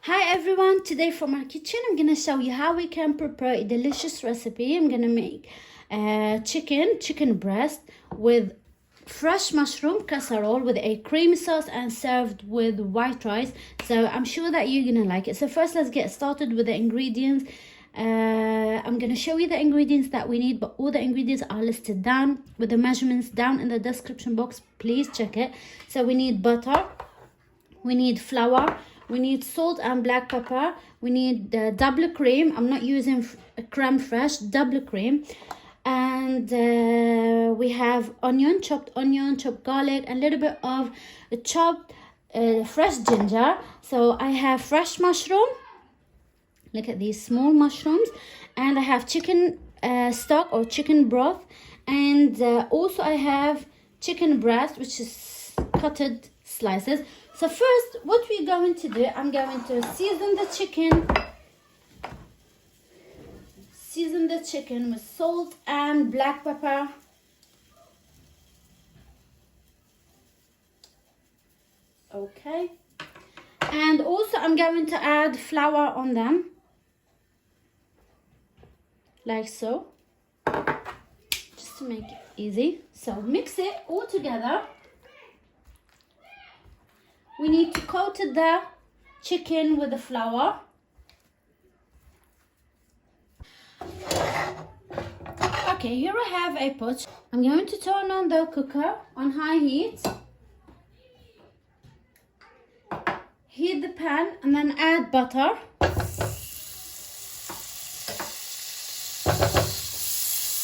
Hi everyone, today from our kitchen I'm gonna show you how we can prepare a delicious recipe. I'm gonna make chicken breast with fresh mushroom casserole with a creamy sauce and served with white rice. So I'm sure that you're gonna like it. So first let's get started with the ingredients. I'm gonna show you the ingredients that we need, but all the ingredients are listed down with the measurements down in the description box. Please check it. So we need butter, we need flour, we need salt and black pepper, we need double cream. I'm not using creme fraiche, double cream. And we have chopped garlic, and a little bit of chopped fresh ginger. So I have fresh mushroom. Look at these small mushrooms. And I have chicken stock or chicken broth. And also I have chicken breast, which is cutted slices. So first, what we're going to do, I'm going to season the chicken with salt and black pepper. Okay. And also I'm going to add flour on them. Like so. Just to make it easy. So mix it all together. We need to coat the chicken with the flour. Okay, here I have a pot. I'm going to turn on the cooker on high heat. Heat the pan and then add butter.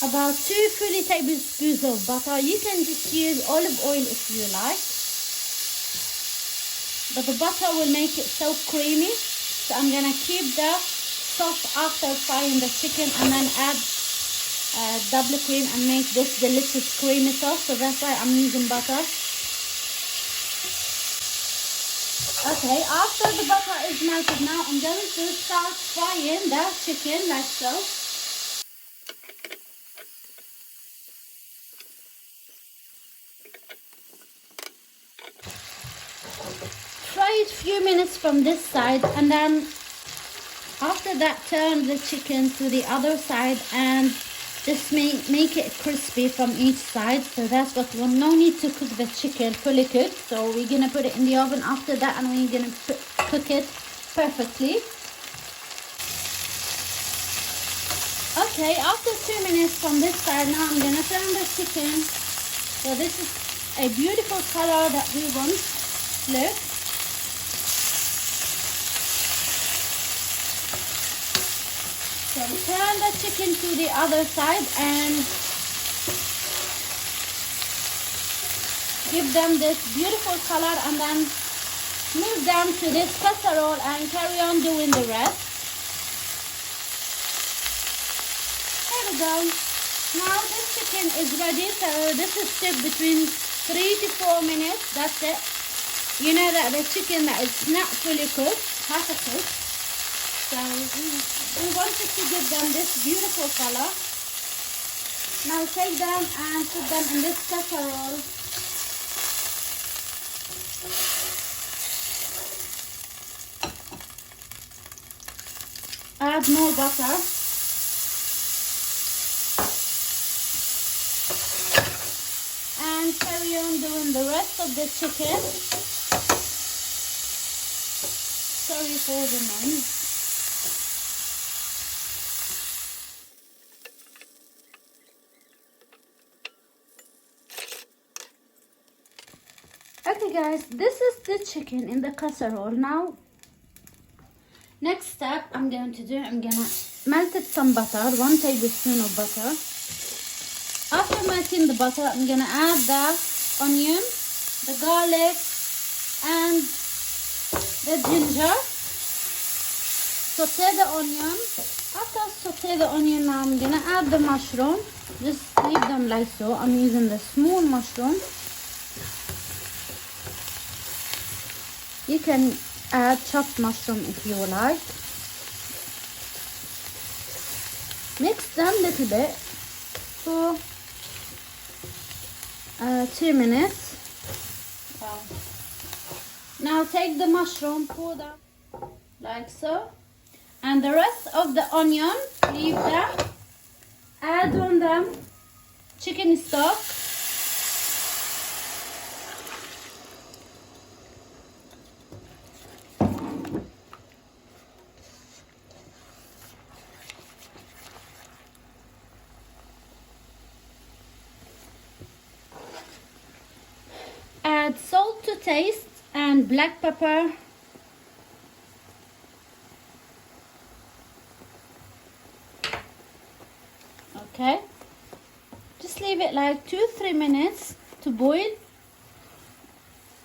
About 2 fully tablespoons of butter. You can just use olive oil if you like. But the butter will make it so creamy. So I'm gonna keep the sauce after frying the chicken and then add double cream and make this delicious creamy sauce. So that's why I'm using butter. Okay, after the butter is melted, now I'm going to start frying the chicken like so. Fry it a few minutes from this side, and then after that turn the chicken to the other side and just make it crispy from each side. So that's what we no need to cook the chicken fully cooked. So we're gonna put it in the oven after that, and we're gonna cook it perfectly. Okay, after 2 minutes from this side, now I'm gonna turn the chicken. So this is a beautiful color that we want. Look. So turn the chicken to the other side and give them this beautiful color, and then move them to this casserole and carry on doing the rest. There we go. Now this chicken is ready. So this is cooked between 3 to 4 minutes. That's it. You know that the chicken that is not fully cooked, half a cook. So we wanted to give them this beautiful color. Now take them and put them in this casserole. Add more butter. And carry on doing the rest of the chicken. Sorry for the noise. Okay guys, this is the chicken in the casserole. Now, next step I'm going to do, I'm gonna melt some butter, 1 tablespoon of butter. After melting the butter, I'm gonna add the onion, the garlic, and the ginger. Saute the onion. After I saute the onion, now I'm gonna add the mushroom. Just leave them like so. I'm using the small mushroom. You can add chopped mushroom if you like. Mix them a little bit for 2 minutes. Wow. Now take the mushroom, pour them. like so. And the rest of the onion, leave that. Add on the chicken stock. Add salt to taste and black pepper. Okay, just leave it like 2-3 minutes to boil.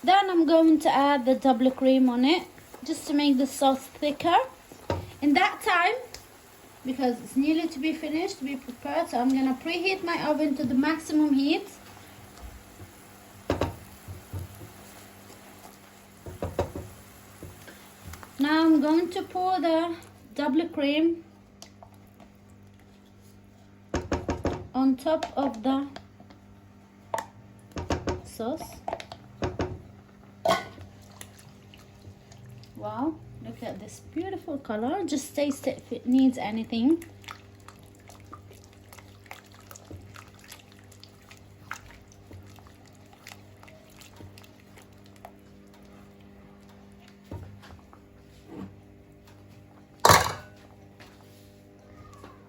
Then I'm going to add the double cream on it just to make the sauce thicker. In that time, because it's nearly to be finished, to be prepared, so I'm gonna preheat my oven to the maximum heat. Now I'm going to pour the double cream on top of the sauce. Wow, look at this beautiful color. Just taste it if it needs anything.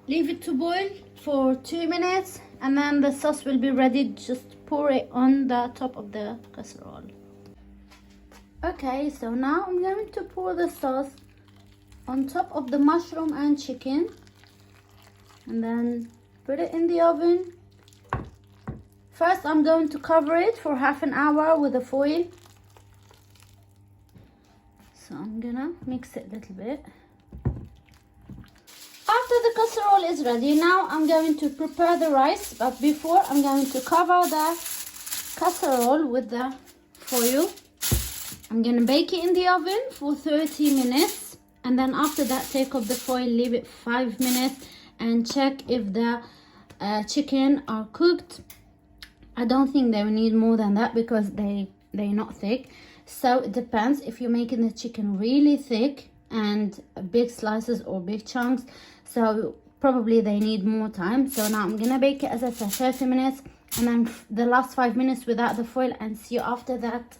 Leave it to boil for 2 minutes and then the sauce will be ready. Just pour it on the top of the casserole. Okay, so now I'm going to pour the sauce on top of the mushroom and chicken and then put it in the oven. First I'm going to cover it for half an hour with a foil. So I'm gonna mix it a little bit. After the casserole is ready, now I'm going to prepare the rice, but before I'm going to cover the casserole with the foil. I'm going to bake it in the oven for 30 minutes and then after that take off the foil, leave it 5 minutes and check if the chicken are cooked. I don't think they will need more than that because they're not thick. So it depends if you're making the chicken really thick and big slices or big chunks, so probably they need more time. So now I'm gonna bake it, as I said, 30 minutes and then the last 5 minutes without the foil and see you after that.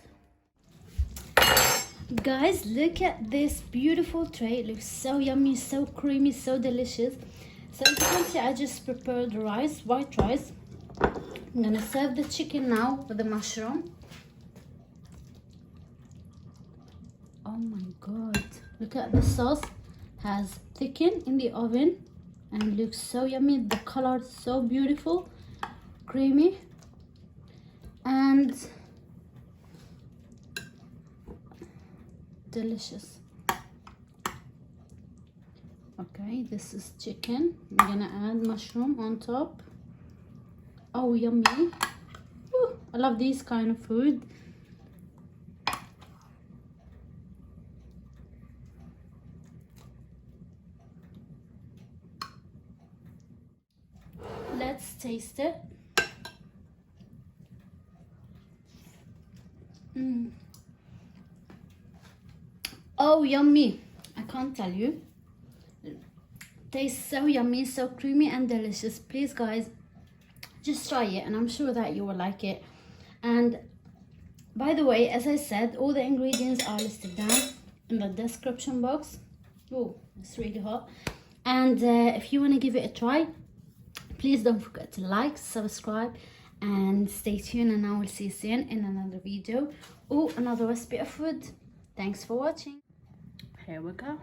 Guys, look at this beautiful tray. It looks so yummy, so creamy, so delicious. So as you can see, I just prepared the rice, white rice. I'm gonna serve the chicken now with the mushroom. Oh my god, look at the sauce. Has thickened in the oven and it looks so yummy. The color is so beautiful, creamy, and delicious. Okay, this is chicken. I'm gonna add mushroom on top. Oh, yummy. Woo, I love these kind of food. Let's taste it. Oh, yummy. I can't tell you. Tastes so yummy, so creamy and delicious. Please guys, just try it and I'm sure that you will like it. And by the way, as I said, all the ingredients are listed down in the description box. Oh, it's really hot. And if you want to give it a try, please don't forget to like, subscribe and stay tuned, and I will see you soon in another video or another recipe of food. Thanks for watching. Here we go.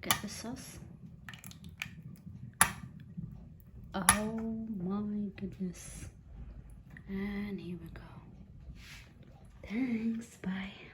Get the sauce. Oh my goodness. And here we go. Thanks. Bye.